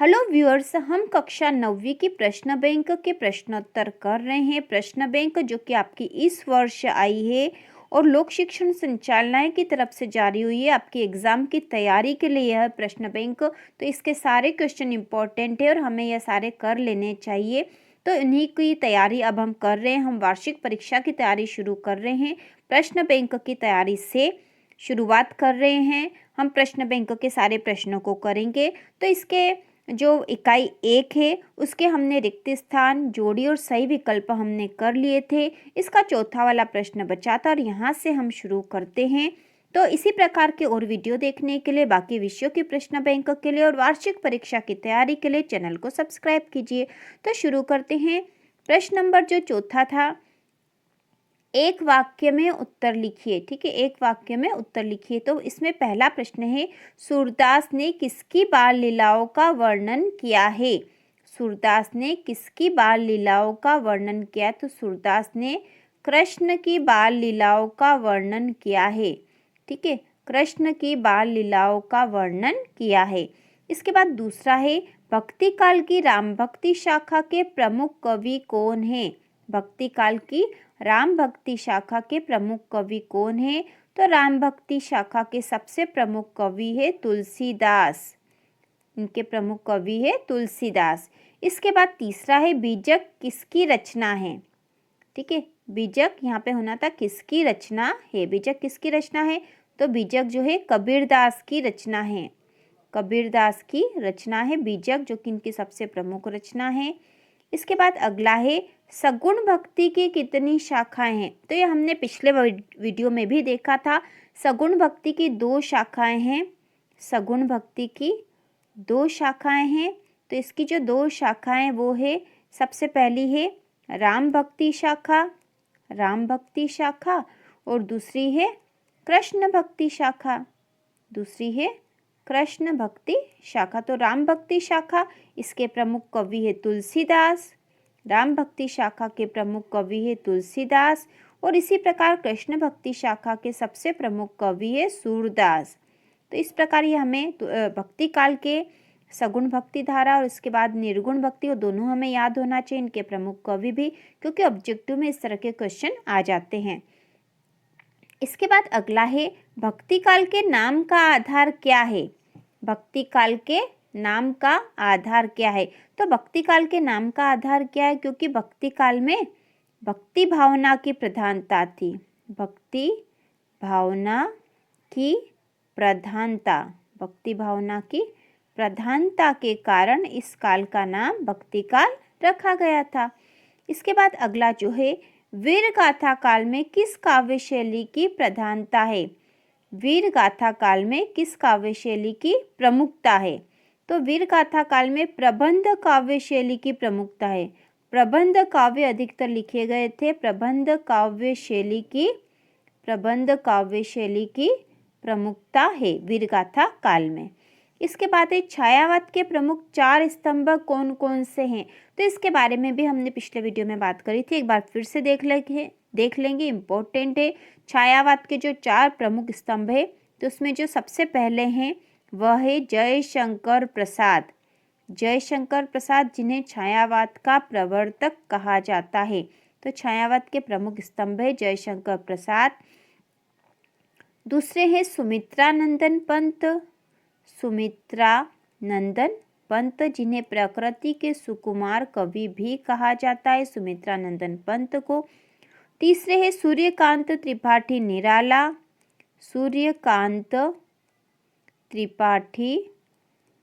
Hello viewers, हम कक्षा 9वीं की प्रश्न बैंक के प्रश्नोत्तर कर रहे हैं। प्रश्न बैंक जो कि आपकी इस वर्ष आई है और लोक शिक्षण संचालनालय की तरफ से जारी हुई है आपके एग्ज़ाम की तैयारी के लिए। यह प्रश्न बैंक, तो इसके सारे क्वेश्चन इंपॉर्टेंट है और हमें यह सारे कर लेने चाहिए। तो इन्हीं की तैयारी अब हम कर रहे हैं। हम वार्षिक परीक्षा की तैयारी शुरू कर रहे हैं। प्रश्न बैंक की तैयारी से शुरुआत कर रहे हैं। हम प्रश्न बैंक के सारे प्रश्नों को करेंगे। तो इसके जो इकाई 1 है उसके हमने रिक्त स्थान, जोड़ी और सही विकल्प हमने कर लिए थे। इसका चौथा वाला प्रश्न बचा था और यहाँ से हम शुरू करते हैं। तो इसी प्रकार के और वीडियो देखने के लिए, बाकी विषयों की प्रश्न बैंक के लिए और वार्षिक परीक्षा की तैयारी के लिए चैनल को सब्सक्राइब कीजिए। तो शुरू करते हैं। प्रश्न नंबर जो चौथा था, एक वाक्य में उत्तर लिखिए। ठीक है, एक वाक्य में उत्तर लिखिए। तो इसमें पहला प्रश्न है, सूरदास ने किसकी बाल लीलाओं का वर्णन किया है? सूरदास ने किसकी बाल लीलाओं का वर्णन किया? तो सूरदास ने कृष्ण की बाल लीलाओं का वर्णन किया है। ठीक है, कृष्ण की बाल लीलाओं का वर्णन किया है। इसके बाद दूसरा है, भक्ति काल की राम भक्ति शाखा के प्रमुख कवि कौन है? भक्ति काल की राम भक्ति शाखा के प्रमुख कवि कौन है? तो राम भक्ति शाखा के सबसे प्रमुख कवि है तुलसीदास। इनके प्रमुख कवि है तुलसीदास। इसके बाद तीसरा है, बीजक किसकी रचना है? ठीक है, बीजक यहाँ पे होना था किसकी रचना है। बीजक किसकी रचना है? तो बीजक जो है कबीरदास की रचना है। कबीरदास की रचना है बीजक, जो कि इनकी सबसे प्रमुख रचना है। इसके बाद अगला है, सगुण भक्ति की कितनी शाखाएं हैं? तो ये हमने पिछले वीडियो में भी देखा था। सगुण भक्ति की 2 शाखाएं हैं। सगुण भक्ति की 2 शाखाएं हैं। तो इसकी जो 2 शाखाएं वो है, सबसे पहली है राम भक्ति शाखा, राम भक्ति शाखा, और दूसरी है कृष्ण भक्ति शाखा, दूसरी है कृष्ण भक्ति शाखा। तो राम भक्ति शाखा, इसके प्रमुख कवि है तुलसीदास। राम भक्ति शाखा के प्रमुख कवि है तुलसीदास। और इसी प्रकार कृष्ण भक्ति शाखा के सबसे प्रमुख कवि है सूरदास। तो इस प्रकार ये हमें भक्ति काल के सगुण भक्ति धारा और इसके बाद निर्गुण भक्ति, और दोनों हमें याद होना चाहिए, इनके प्रमुख कवि भी, क्योंकि ऑब्जेक्टिव में इस तरह के क्वेश्चन आ जाते हैं। इसके बाद अगला है, भक्ति काल के नाम का आधार क्या है? भक्ति काल के नाम का आधार क्या है? तो भक्ति काल के नाम का आधार क्या है? क्योंकि भक्ति काल में भक्ति भावना की प्रधानता थी। भक्ति भावना की प्रधानता, भक्ति भावना की प्रधानता के कारण इस काल का नाम भक्ति काल रखा गया था। इसके बाद अगला जो है, वीर गाथा काल में किस काव्य शैली की प्रधानता है? वीर गाथा काल में किस काव्य शैली की प्रमुखता है? तो वीर गाथा काल में प्रबंध काव्य शैली की प्रमुखता है। प्रबंध काव्य अधिकतर लिखे गए थे। प्रबंध काव्य शैली की प्रमुखता है वीर गाथा काल में। इसके बाद एक छायावाद के प्रमुख 4 स्तंभ कौन कौन से हैं? तो इसके बारे में भी हमने पिछले वीडियो में बात करी थी, एक बार फिर से देख लेंगे, इम्पोर्टेंट है। छायावाद के जो 4 प्रमुख स्तंभ है, तो उसमें जो सबसे पहले हैं वह है जयशंकर प्रसाद। जयशंकर प्रसाद, जिन्हें छायावाद का प्रवर्तक कहा जाता है। तो छायावाद के प्रमुख स्तंभ है जयशंकर प्रसाद। दूसरे हैं सुमित्रानंदन पंत। सुमित्रानंदन पंत, जिन्हें प्रकृति के सुकुमार कवि भी कहा जाता है, सुमित्रानंदन पंत को। तीसरे है सूर्यकांत त्रिपाठी निराला। सूर्यकांत त्रिपाठी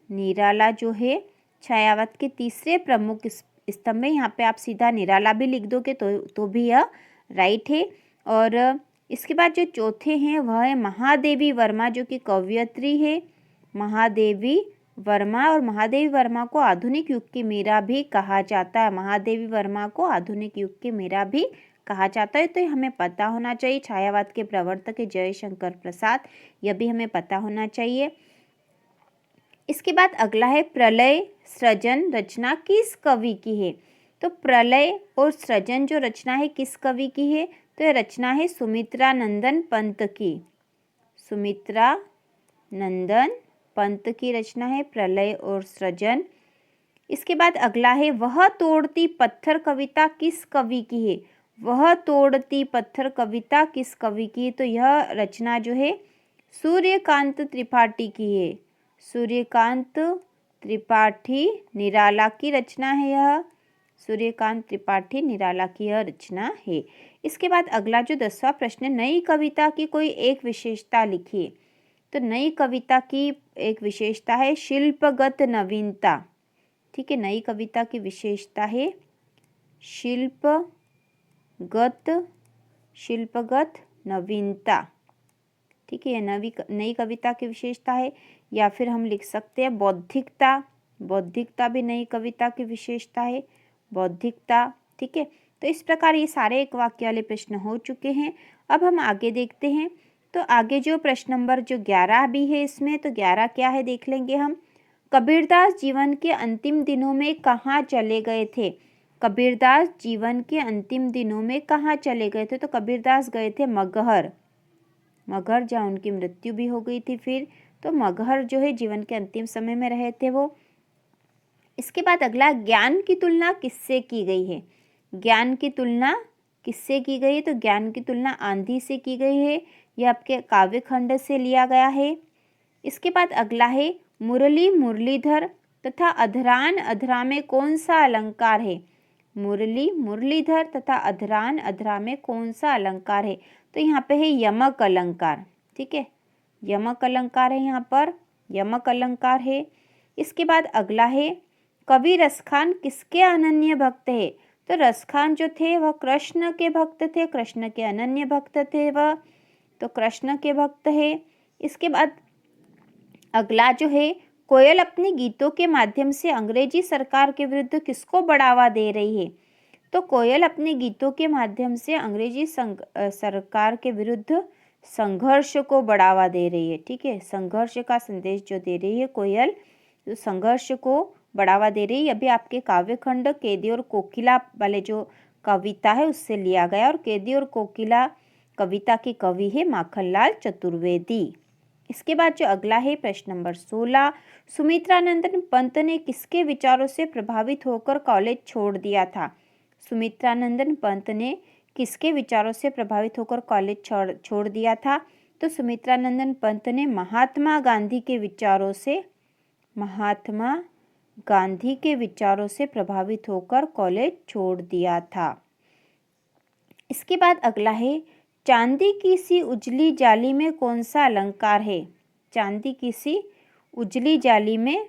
निराला जो है छायावाद के तीसरे प्रमुख स्तंभ है। यहाँ पे आप सीधा निराला भी लिख दोगे तो भी यह राइट है। और इसके बाद जो चौथे हैं वह है महादेवी वर्मा, जो कि कवयित्री है। महादेवी वर्मा, और महादेवी वर्मा को आधुनिक युग की मीरा भी कहा जाता है। महादेवी वर्मा को आधुनिक युग की मीरा भी कहा जाता है। तो हमें पता होना चाहिए। छायावाद के प्रवर्तक है जयशंकर प्रसाद, यह भी हमें पता होना चाहिए। इसके बाद अगला है, प्रलय सृजन रचना किस कवि की है? तो प्रलय और सृजन जो रचना है किस कवि की है? तो यह रचना है सुमित्रानंदन पंत की। सुमित्रानंदन पंत की रचना है प्रलय और सृजन। इसके बाद अगला है वह तोड़ती पत्थर कविता किस कवि की है। वह तोड़ती पत्थर कविता किस कवि की है, तो यह रचना जो है सूर्यकांत त्रिपाठी की है। सूर्यकांत त्रिपाठी निराला की रचना है यह। सूर्यकांत त्रिपाठी निराला की यह रचना है। इसके बाद अगला जो 10वां प्रश्न है, नई कविता की कोई एक विशेषता लिखिए। तो नई कविता की एक विशेषता है शिल्पगत नवीनता। ठीक है, नई कविता की विशेषता है शिल्पगत नवीनता। ठीक है, ये नई कविता की विशेषता है। या फिर हम लिख सकते हैं बौद्धिकता। बौद्धिकता भी नई कविता की विशेषता है, बौद्धिकता। ठीक है, तो इस प्रकार ये सारे एक वाक्य वाले प्रश्न हो चुके हैं। अब हम आगे देखते हैं। तो आगे जो प्रश्न नंबर जो 11 भी है इसमें, तो 11 क्या है देख लेंगे हम। कबीरदास जीवन के अंतिम दिनों में कहाँ चले गए थे। कबीरदास जीवन के अंतिम दिनों में कहाँ चले गए थे, तो कबीरदास गए थे मगहर। मगहर जहाँ उनकी मृत्यु भी हो गई थी फिर, तो मगहर जो है जीवन के अंतिम समय में रहे थे वो। इसके बाद अगला, ज्ञान की तुलना किससे की गई है। ज्ञान की तुलना किससे की गई है, तो ज्ञान की तुलना आंधी से की गई है। यह आपके काव्य खंड से लिया गया है। इसके बाद अगला है, मुरली मुरलीधर तथा अधरान अधरा में कौन सा अलंकार है। मुरली मुरलीधर तथा अधरान अधरा में कौन सा अलंकार है, तो यहाँ पे है यमक अलंकार। ठीक है, यमक अलंकार है, यहाँ पर यमक अलंकार है। इसके बाद अगला है, कवि रसखान किसके अनन्य भक्त है। तो रसखान जो थे वह कृष्ण के भक्त थे, कृष्ण के अनन्य भक्त थे वह, तो कृष्ण के भक्त है। इसके बाद अगला जो है, कोयल अपने गीतों के माध्यम से अंग्रेजी सरकार के विरुद्ध किसको बढ़ावा दे रही है। तो कोयल अपने गीतों के माध्यम से अंग्रेजी सरकार के विरुद्ध संघर्ष को बढ़ावा दे रही है। ठीक है, संघर्ष का संदेश जो दे रही है कोयल, तो संघर्ष को बढ़ावा दे रही है। अभी आपके काव्य खंड कैदी और कोकिला वाले जो कविता है उससे लिया गया, और कैदी और कोकिला कविता के कवि है माखनलाल चतुर्वेदी। इसके बाद जो अगला है प्रश्न नंबर 16, सुमित्रानंदन पंत ने किसके विचारों से प्रभावित होकर कॉलेज छोड़ दिया था। सुमित्रानंदन पंत ने किसके विचारों से प्रभावित होकर कॉलेज छोड़ दिया था, तो सुमित्रानंदन पंत ने महात्मा गांधी के विचारों से प्रभावित होकर कॉलेज छोड़ दिया था। इसके बाद अगला है, चांदी की सी उजली जाली में कौन सा अलंकार है। चांदी की सी उजली जाली में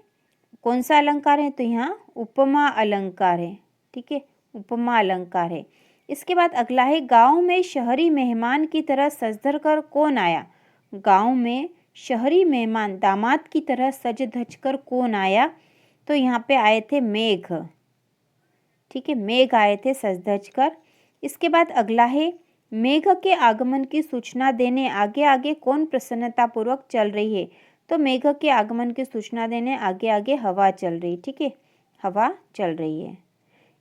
कौन सा अलंकार है, तो यहाँ उपमा अलंकार है। ठीक है, उपमा अलंकार है। इसके बाद अगला है, गांव में शहरी मेहमान की तरह सज धज कर कौन आया। गांव में शहरी मेहमान दामाद की तरह सज धज कर कौन आया, तो यहाँ पे आए थे मेघ। ठीक है, मेघ आए थे सज धज कर। इसके बाद अगला है, मेघ के आगमन की सूचना देने आगे आगे कौन प्रसन्नतापूर्वक चल रही है। तो मेघ के आगमन की सूचना देने आगे आगे हवा चल रही। ठीक है, हवा चल रही है।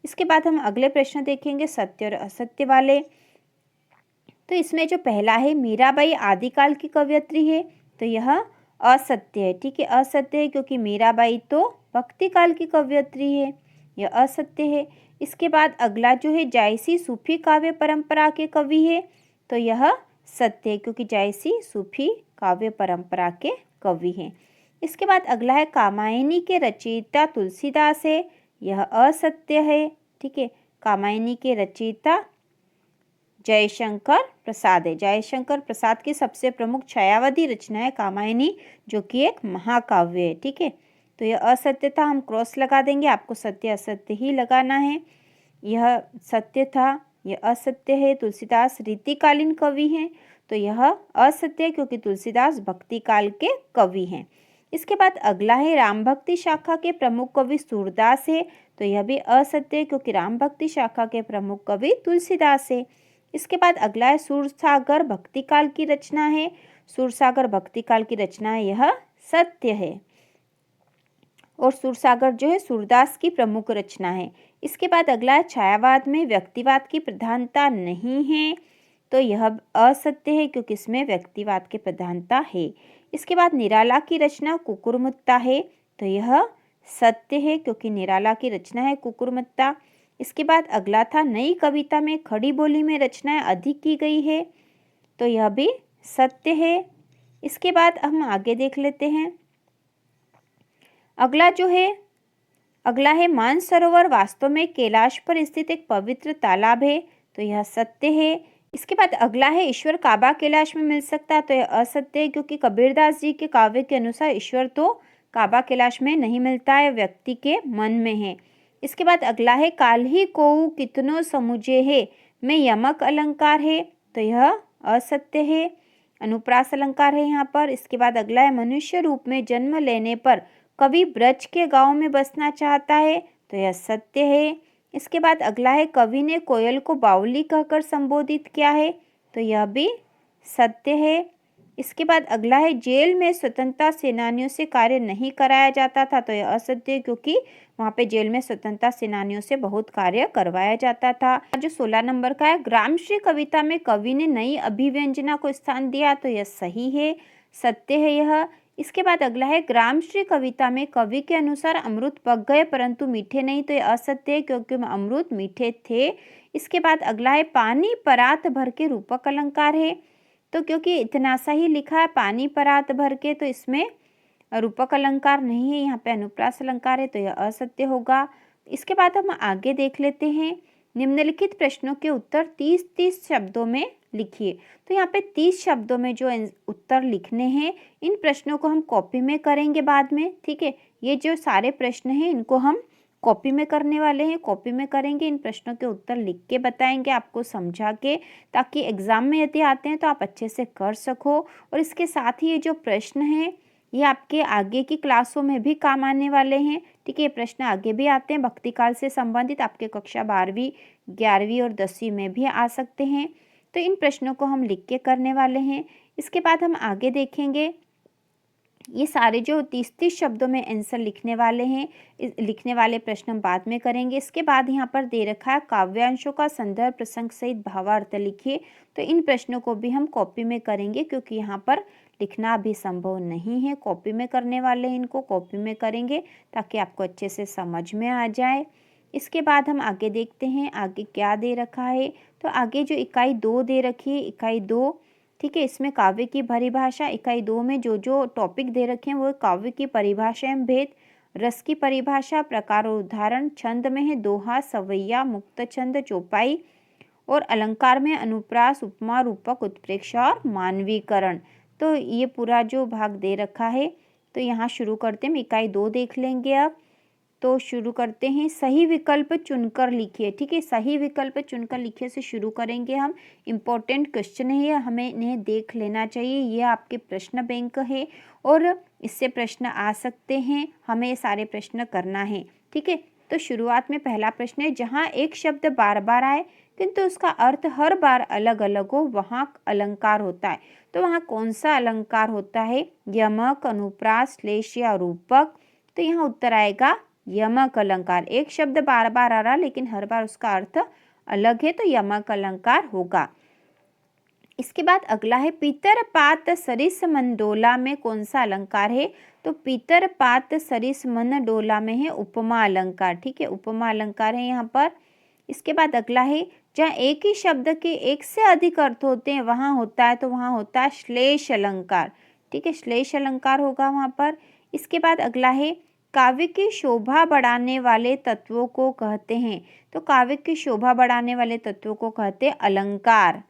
इसके बाद हम अगले प्रश्न देखेंगे सत्य और असत्य वाले। तो इसमें जो पहला है, मीराबाई आदिकाल की कवयित्री है, तो यह असत्य है। ठीक है, असत्य है, क्योंकि मीराबाई तो भक्ति काल की कवयित्री है, यह असत्य है। इसके बाद अगला जो है, जायसी सूफी काव्य परंपरा के कवि है, तो यह सत्य है, क्योंकि जायसी सूफी काव्य परंपरा के कवि हैं। इसके बाद अगला है, कामायनी के रचयिता तुलसीदास है, यह असत्य है। ठीक है, कामायनी के रचयिता जयशंकर प्रसाद है। जयशंकर प्रसाद की सबसे प्रमुख छायावादी रचना है कामायनी, जो कि एक महाकाव्य है। ठीक है, तो यह असत्य था, हम क्रॉस लगा देंगे, आपको सत्य असत्य ही लगाना है। यह सत्य था, यह असत्य है। तुलसीदास रीतिकालीन कवि हैं, तो यह असत्य है, क्योंकि तुलसीदास भक्ति काल के कवि हैं। इसके बाद अगला है, राम भक्ति शाखा के प्रमुख कवि सूरदास है, तो यह भी असत्य है, क्योंकि राम भक्ति शाखा के प्रमुख कवि तुलसीदास है। इसके बाद अगला है, सूरसागर भक्ति काल की रचना है, सूरसागर भक्ति काल की रचना है, यह सत्य है। और सूरसागर जो है सूरदास की प्रमुख रचना है। इसके बाद अगला है, छायावाद में व्यक्तिवाद की प्रधानता नहीं है, तो यह असत्य है, क्योंकि इसमें व्यक्तिवाद की प्रधानता है। इसके बाद निराला की रचना कुकुरमुत्ता है, तो यह सत्य है क्योंकि निराला की रचना है कुकुरमुत्ता। इसके बाद अगला था नई कविता में खड़ी बोली में रचनाएं अधिक की गई है, तो यह भी सत्य है। इसके बाद हम आगे देख लेते हैं। अगला है मानसरोवर वास्तव में कैलाश पर स्थित एक पवित्र तालाब है, तो यह सत्य है। इसके बाद अगला है ईश्वर काबा कैलाश में मिल सकता है, तो यह असत्य है क्योंकि कबीरदास जी के काव्य के अनुसार ईश्वर तो काबा कैलाश में नहीं मिलता है, व्यक्ति के मन में है। इसके बाद अगला है काल ही कोऊ कितनो समुझे है में यमक अलंकार है, तो यह असत्य है, अनुप्रास अलंकार है यहाँ पर। इसके बाद अगला है मनुष्य रूप में जन्म लेने पर कवि ब्रज के गांव में बसना चाहता है, तो यह सत्य है। इसके बाद अगला है कवि ने कोयल को बावली कहकर संबोधित किया है, तो यह भी सत्य है। इसके बाद अगला है जेल में स्वतंत्रता सेनानियों से कार्य नहीं कराया जाता था, तो यह असत्य है क्योंकि वहाँ पे जेल में स्वतंत्रता सेनानियों से बहुत कार्य करवाया जाता था। जो 16 नंबर का है ग्रामश्री कविता में कवि ने नई अभिव्यंजना को स्थान दिया, तो यह सही है, सत्य है यह। इसके बाद अगला है ग्रामश्री कविता में कवि के अनुसार अमृत पक गए परंतु मीठे नहीं, तो यह असत्य है क्योंकि अमृत मीठे थे। इसके बाद अगला है पानी परात भर के रूपक अलंकार है, तो क्योंकि इतना सा ही लिखा है पानी परात भर के, तो इसमें रूपक अलंकार नहीं है, यहाँ पे अनुप्रास अलंकार है, तो यह असत्य होगा। इसके बाद हम आगे देख लेते हैं। निम्नलिखित प्रश्नों के उत्तर 30-30 शब्दों में लिखिए। तो यहाँ पे 30 शब्दों में जो उत्तर लिखने हैं, इन प्रश्नों को हम कॉपी में करेंगे बाद में, ठीक है। ये जो सारे प्रश्न हैं इनको हम कॉपी में करने वाले हैं, कॉपी में करेंगे, इन प्रश्नों के उत्तर लिख के बताएंगे आपको समझा के, ताकि एग्जाम में यदि आते हैं तो आप अच्छे से कर सको। और इसके साथ ही ये जो प्रश्न हैं ये आपके आगे की क्लासों में भी काम आने वाले हैं, ठीक है। ये प्रश्न आगे भी आते हैं, भक्ति काल से संबंधित आपके कक्षा 12वीं 11वीं और 10वीं में भी आ सकते हैं। तो इन प्रश्नों को हम लिख के करने वाले हैं। इसके बाद हम आगे देखेंगे, ये सारे जो 30-30 शब्दों में आंसर लिखने वाले हैं, लिखने वाले प्रश्न हम बाद में करेंगे। इसके बाद यहाँ पर दे रखा है काव्यांशों का संदर्भ प्रसंग सहित भावार्थ लिखिए, तो इन प्रश्नों को भी हम कॉपी में करेंगे क्योंकि यहाँ पर लिखना अभी संभव नहीं है, कॉपी में करने वाले हैं, इनको कॉपी में करेंगे ताकि आपको अच्छे से समझ में आ जाए। इसके बाद हम आगे देखते हैं आगे क्या दे रखा है। तो आगे जो इकाई 2 दे रखी है, इकाई 2, ठीक है, इसमें काव्य की परिभाषा। इकाई 2 में जो जो टॉपिक दे रखे हैं वो काव्य की परिभाषा एवं भेद, रस की परिभाषा, प्रकार और उदाहरण, छंद में है दोहा, सवैया, मुक्त छंद, चौपाई, और अलंकार में अनुप्रास, उपमा, रूपक, उत्प्रेक्षा और मानवीकरण। तो ये पूरा जो भाग दे रखा है। तो यहाँ शुरू करते हैं, इकाई 2 देख लेंगे अब। तो शुरू करते हैं, सही विकल्प चुनकर लिखिए, ठीक है। सही विकल्प चुनकर लिखिए से शुरू करेंगे हम। इम्पोर्टेंट क्वेश्चन है, हमें इन्हें देख लेना चाहिए। ये आपके प्रश्न बैंक है और इससे प्रश्न आ सकते हैं, हमें सारे प्रश्न करना है, ठीक है। तो शुरुआत में पहला प्रश्न है, जहाँ एक शब्द बार बार आए किंतु उसका अर्थ हर बार अलग अलग हो वहाँ अलंकार होता है। तो वहाँ कौन सा अलंकार होता है? यमक, अनुप्रास, श्लेष या रूपक। तो यहाँ उत्तर आएगा यमक अलंकार। एक शब्द बार बार आ रहा लेकिन हर बार उसका अर्थ अलग है, तो यमक अलंकार होगा। इसके बाद अगला है, पितर पात सरिस मन डोला में कौन सा अलंकार है? तो पितर पात सरिस मन डोला में है उपमा अलंकार, ठीक है, उपमा अलंकार है यहाँ पर। इसके बाद अगला है, जहाँ एक ही शब्द के एक से अधिक अर्थ होते हैं वहाँ होता है, तो वहाँ होता है श्लेष अलंकार, ठीक है, श्लेष अलंकार होगा वहाँ पर। इसके बाद अगला है, काव्य की शोभा बढ़ाने वाले तत्वों को कहते हैं। तो काव्य की शोभा बढ़ाने वाले तत्वों को कहते हैं अलंकार।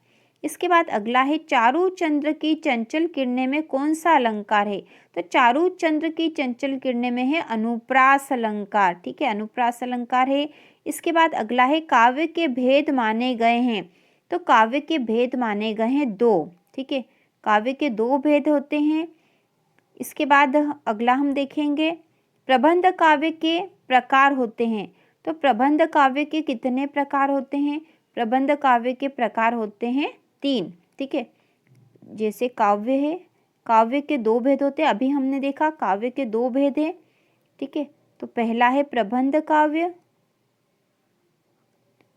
इसके बाद अगला है, चारु चंद्र की चंचल किरणें में कौन सा अलंकार है? तो चारु चंद्र की चंचल किरणें में है अनुप्रास अलंकार, ठीक है, अनुप्रास अलंकार है। इसके बाद अगला है, काव्य के भेद माने गए हैं। तो काव्य के भेद माने गए हैं 2, ठीक है, काव्य के 2 भेद होते हैं। इसके बाद अगला हम देखेंगे, प्रबंध काव्य के प्रकार होते हैं। तो प्रबंध काव्य के कितने प्रकार होते हैं? प्रबंध काव्य के प्रकार होते हैं 3, ठीक है। जैसे काव्य है, काव्य के 2 भेद होते हैं, अभी हमने देखा काव्य के 2 भेद हैं, ठीक है। तो पहला है प्रबंध काव्य,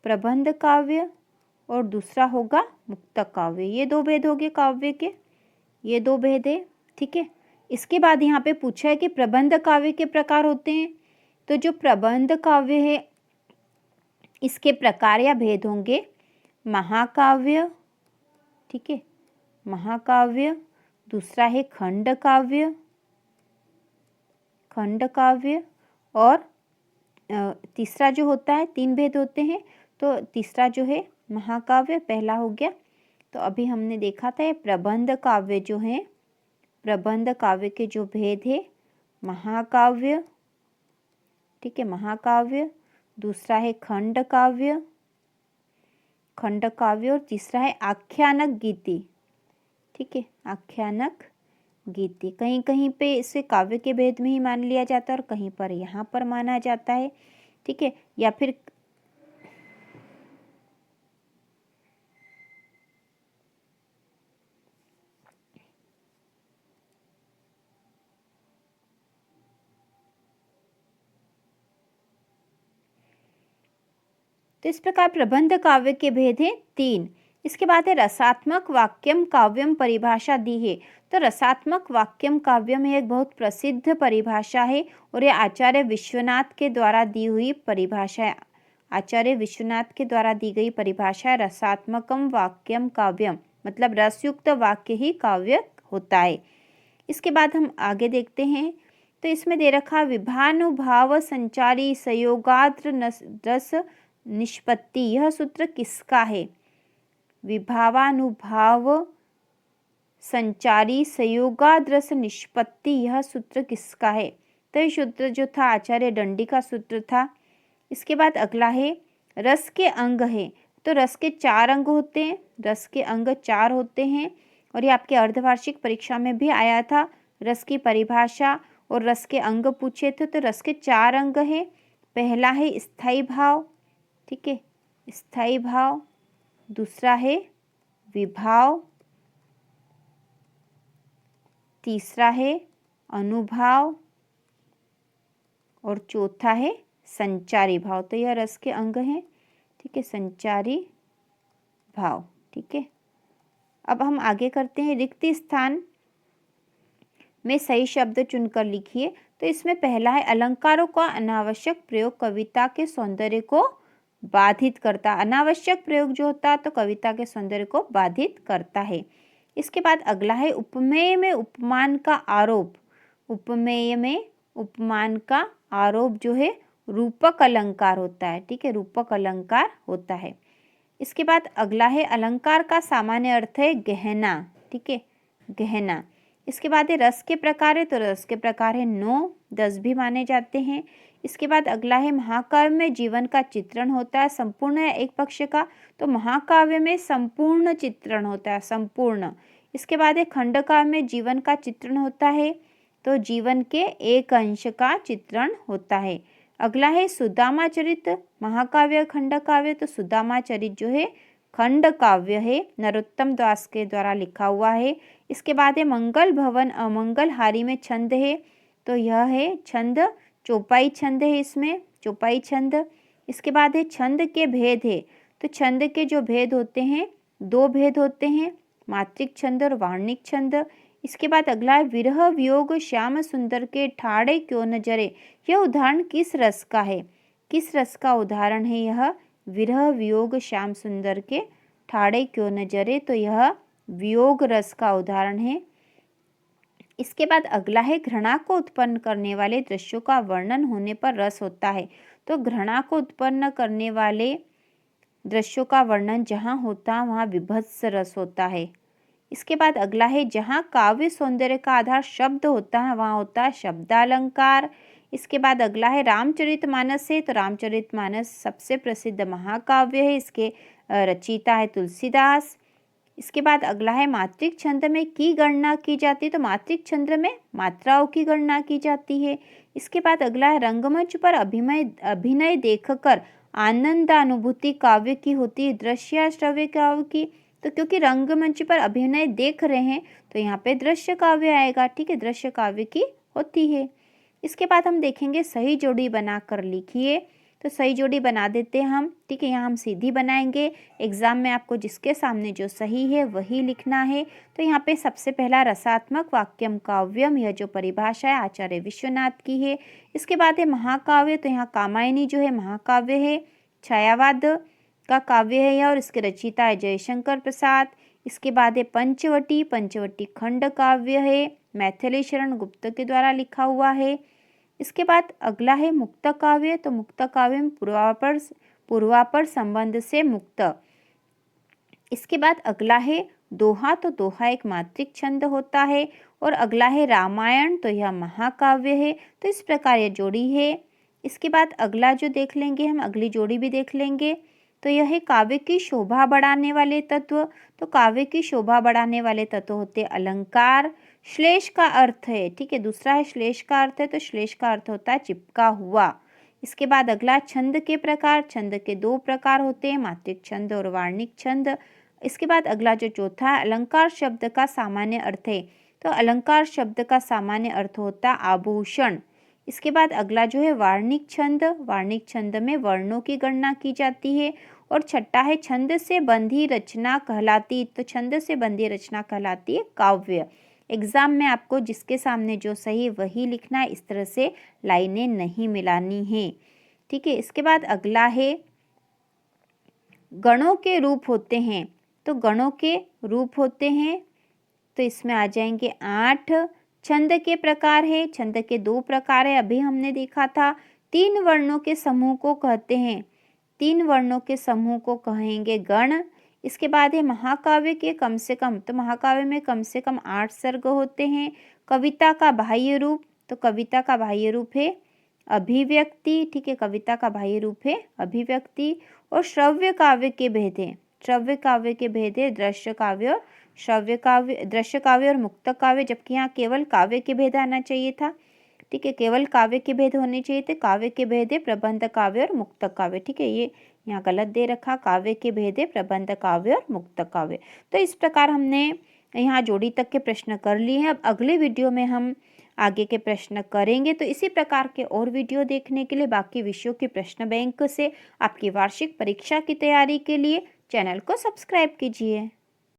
प्रबंध काव्य, और दूसरा होगा मुक्तक काव्य। ये 2 भेद हो गए काव्य के, ये 2 भेद है, ठीक है। इसके बाद यहाँ पे पूछा है कि प्रबंध काव्य के प्रकार होते हैं, तो जो प्रबंध काव्य है इसके प्रकार या भेद होंगे महाकाव्य, ठीक है, महाकाव्य, दूसरा है खंड काव्य, खंड काव्य, और तीसरा जो होता है, 3 भेद होते हैं, तो तीसरा जो है महाकाव्य पहला हो गया। तो अभी हमने देखा था ये प्रबंध काव्य जो है, प्रबंध काव्य के जो भेद है महाकाव्य, ठीक है, महाकाव्य, दूसरा है खंड काव्य, खंड काव्य, और तीसरा है आख्यानक गीति, ठीक है, आख्यानक गीति। कहीं कहीं पे इसे काव्य के भेद में ही मान लिया जाता है और कहीं पर यहाँ पर माना जाता है, ठीक है, या फिर तो इस प्रकार प्रबंध काव्य के भेद हैं 3। इसके बाद है रसात्मक वाक्यम काव्यम परिभाषा दी है। तो रसात्मक वाक्यम काव्यम एक बहुत प्रसिद्ध परिभाषा है और ये आचार्य विश्वनाथ के द्वारा दी हुई परिभाषा है। आचार्य विश्वनाथ के द्वारा दी गई परिभाषा है रसात्मकम वाक्यम काव्यम, मतलब रसयुक्त वाक्य ही काव्य होता है। इसके बाद हम आगे देखते हैं, तो इसमें दे रखा विभानुभाव संचारी संयोगाद्र रस निष्पत्ति, यह सूत्र किसका है? विभावानुभाव संचारी संयोगाद्रस निष्पत्ति, यह सूत्र किसका है? तो यह सूत्र जो था आचार्य दंडी का सूत्र था। इसके बाद अगला है रस के अंग है। तो रस के 4 अंग होते हैं, रस के अंग 4 होते हैं, और ये आपके अर्धवार्षिक परीक्षा में भी आया था। रस की परिभाषा और रस के अंग पूछे थे। तो रस के 4 अंग हैं। पहला है स्थायी भाव, ठीक है, स्थायी भाव, दूसरा है विभाव, तीसरा है अनुभाव, और चौथा है संचारी भाव। तो यह रस के अंग हैं, ठीक है, संचारी भाव, ठीक है। अब हम आगे करते हैं, रिक्त स्थान में सही शब्द चुनकर लिखिए। तो इसमें पहला है अलंकारों का अनावश्यक प्रयोग कविता के सौंदर्य को बाधित करता। अनावश्यक प्रयोग जो होता है तो कविता के सौंदर्य को बाधित करता है। इसके बाद अगला है उपमेय में उपमान का आरोप। उपमेय में उपमान का आरोप जो है रूपक अलंकार होता है, ठीक है, रूपक अलंकार होता है। इसके बाद अगला है अलंकार का सामान्य अर्थ है गहना, ठीक है, गहना। इसके बाद है रस के प्रकार है। तो रस के प्रकार है 9, 10 भी माने जाते हैं। इसके बाद अगला है महाकाव्य में जीवन का चित्रण होता है, संपूर्ण या एक पक्ष का। तो महाकाव्य में संपूर्ण चित्रण होता है, संपूर्ण। इसके बाद है खंड काव्य में जीवन का चित्रण होता है, तो जीवन के एक अंश का चित्रण होता है। अगला है सुदामा चरित, महाकाव्य खंड काव्य। तो सुदामा चरित जो है खंड काव्य है, नरोत्तम दास के द्वारा लिखा हुआ है। इसके बाद है मंगल भवन अमंगल हारी में छंद है। तो यह है छंद, चौपाई छंद है, इसमें चौपाई छंद। इसके बाद है छंद के भेद है। तो छंद के जो भेद होते हैं 2 भेद होते हैं, मात्रिक छंद और वार्णिक छंद। इसके बाद अगला है विरह वियोग श्याम सुंदर के ठाड़े क्यों न जरे। यह उदाहरण किस रस का है? किस रस का उदाहरण है यह? विरह वियोग श्याम सुंदर के ठाड़े क्यों न जरे। तो यह वियोग रस का उदाहरण है। इसके बाद अगला है घृणा को उत्पन्न करने वाले दृश्यों का वर्णन होने पर रस होता है। तो घृणा को उत्पन्न करने वाले दृश्यों का वर्णन जहाँ होता है वहाँ विभत्स रस होता है। इसके बाद अगला है जहाँ काव्य सौंदर्य का आधार शब्द होता है वहाँ होता है शब्दालंकार। इसके बाद अगला है रामचरितमानस है। तो रामचरितमानस सबसे प्रसिद्ध महाकाव्य है, इसके रचयिता है तुलसीदास। इसके बाद अगला है मात्रिक छंद में की गणना की जाती है। तो मात्रिक छंद में मात्राओं की गणना की जाती है। इसके बाद अगला है रंगमंच पर अभिनय देखकर आनंदानुभूति काव्य की होती है, दृश्य श्रव्य काव्य की। तो क्योंकि रंगमंच पर अभिनय देख रहे हैं तो यहाँ पे दृश्य काव्य आएगा, ठीक है, दृश्य काव्य की होती है। इसके बाद हम देखेंगे सही जोड़ी बनाकर लिखिए। तो सही जोड़ी बना देते हैं हम। ठीक है, यहाँ हम सीधी बनाएंगे। एग्जाम में आपको जिसके सामने जो सही है वही लिखना है। तो यहाँ पे सबसे पहला रसात्मक वाक्यम काव्यम, यह जो परिभाषा है आचार्य विश्वनाथ की है। इसके बाद है महाकाव्य, तो यहाँ कामायनी जो है महाकाव्य है। छायावाद का काव्य है यह और इसके रचयिता है जयशंकर प्रसाद। इसके बाद है पंचवटी, पंचवटी खंड काव्य है, मैथिली शरण गुप्त के द्वारा लिखा हुआ है। इसके बाद अगला है मुक्त काव्य, तो मुक्त काव्य में पूर्वापर संबंध से मुक्त। इसके बाद अगला है दोहा, तो दोहा एक मात्रिक छंद होता है। और अगला है रामायण, तो यह महाकाव्य है। तो इस प्रकार यह जोड़ी है। इसके बाद अगला जो देख लेंगे हम, अगली जोड़ी भी देख लेंगे, तो यह है काव्य की शोभा बढ़ाने वाले तत्व। तो काव्य की शोभा बढ़ाने वाले तत्व होते अलंकार। श्लेष का अर्थ है, ठीक है, दूसरा है श्लेष का अर्थ है, तो श्लेष का अर्थ होता है चिपका हुआ। इसके बाद अगला छंद के प्रकार, छंद के दो प्रकार होते हैं, मात्रिक छंद और वार्णिक छंद। इसके बाद अगला जो चौथा है अलंकार शब्द का सामान्य अर्थ है, तो अलंकार शब्द का सामान्य अर्थ होता है आभूषण। इसके बाद अगला जो है वार्णिक छंद, वार्णिक छंद में वर्णों की गणना की जाती है। और छठा है छंद से बंधी रचना कहलाती, तो छंद से बंधी रचना कहलाती है काव्य। एग्जाम में आपको जिसके सामने जो सही वही लिखना है, इस तरह से लाइनें नहीं मिलानी है। ठीक है, इसके बाद अगला है गणों के रूप होते हैं, तो गणों के रूप होते हैं, तो इसमें आ जाएंगे 8। छंद के प्रकार है, छंद के दो प्रकार है, अभी हमने देखा था। 3 वर्णों के समूह को कहते हैं, 3 वर्णों के समूह को कहेंगे गण। इसके बाद है महाकाव्य के कम से कम, तो महाकाव्य में कम से कम 8 सर्ग होते हैं। कविता का बाह्य रूप, तो कविता का बाह्य रूप है अभिव्यक्ति। ठीक है, कविता का बाह्य रूप है अभिव्यक्ति। और श्रव्य काव्य के भेद है, श्रव्य काव्य के भेद है दृश्य काव्य और श्रव्य काव्य, दृश्य काव्य और मुक्त काव्य, जबकि यहाँ केवल काव्य के भेद आना चाहिए था। ठीक है, केवल काव्य के भेद होने चाहिए थे। काव्य के भेद है प्रबंध काव्य और मुक्त काव्य। ठीक है, ये यहाँ गलत दे रखा, काव्य के भेद है प्रबंध काव्य और मुक्त काव्य। तो इस प्रकार हमने यहाँ जोड़ी तक के प्रश्न कर लिए हैं। अब अगले वीडियो में हम आगे के प्रश्न करेंगे। तो इसी प्रकार के और वीडियो देखने के लिए, बाकी विषयों के प्रश्न बैंक से आपकी वार्षिक परीक्षा की तैयारी के लिए चैनल को सब्सक्राइब कीजिए।